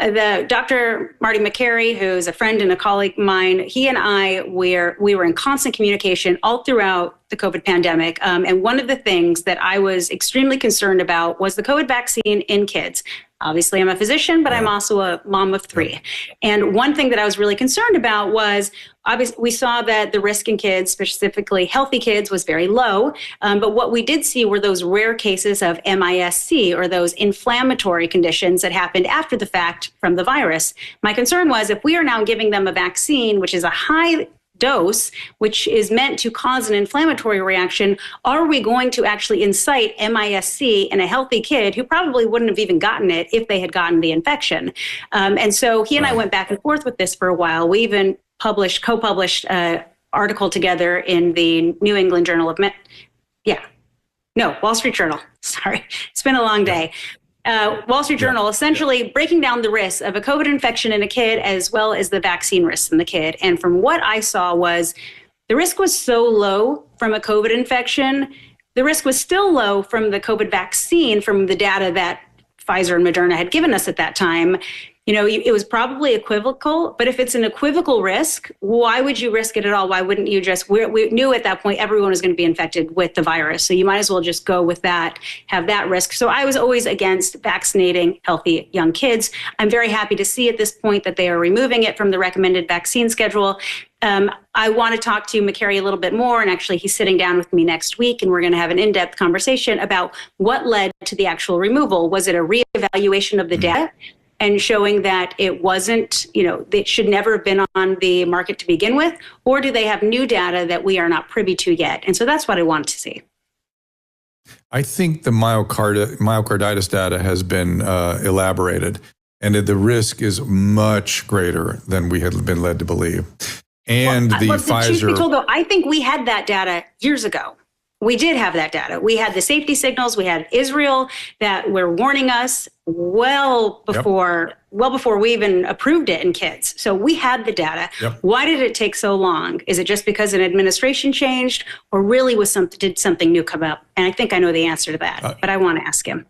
The Dr. Marty McCary, who's a friend and a colleague of mine, he and I, we were in constant communication all throughout the COVID pandemic. And one of the things that I was extremely concerned about was the COVID vaccine in kids. Obviously, I'm a physician, but I'm also a mom of three. And one thing that I was really concerned about was, obviously, we saw that the risk in kids, specifically healthy kids, was very low. But what we did see were those rare cases of MIS-C, or those inflammatory conditions that happened after the fact from the virus. My concern was, if we are now giving them a vaccine, which is a high dose, which is meant to cause an inflammatory reaction, are we going to actually incite MIS-C in a healthy kid who probably wouldn't have even gotten it if they had gotten the infection? And so he and I went back and forth with this for a while. We even co-published an article together in the New England Journal of Wall Street Journal. Sorry, it's been a long day. Wall Street Journal, essentially breaking down the risks of a COVID infection in a kid as well as the vaccine risks in the kid. And from what I saw was the risk was so low from a COVID infection. The risk was still low from the COVID vaccine, from the data that Pfizer and Moderna had given us at that time. You know, it was probably equivocal, but if it's an equivocal risk, why would you risk it at all? Why wouldn't you just, we knew at that point everyone was going to be infected with the virus. So you might as well just go with that, have that risk. So I was always against vaccinating healthy young kids. I'm very happy to see at this point that they are removing it from the recommended vaccine schedule. I want to talk to McCary a little bit more, and actually he's sitting down with me next week, and we're going to have an in-depth conversation about what led to the actual removal. Was it a reevaluation of the data and showing that it wasn't, it should never have been on the market to begin with? Or do they have new data that we are not privy to yet? And so that's what I want to see. I think the myocarditis data has been elaborated, and the risk is much greater than we had been led to believe. And Pfizer. Truth be told, though, I think we had that data years ago. We did have that data. We had the safety signals. We had Israel that were warning us well before we even approved it in kids. So we had the data. Why did it take so long? Is it just because an administration changed, or really did something new come up? And I think I know the answer to that, but I want to ask him.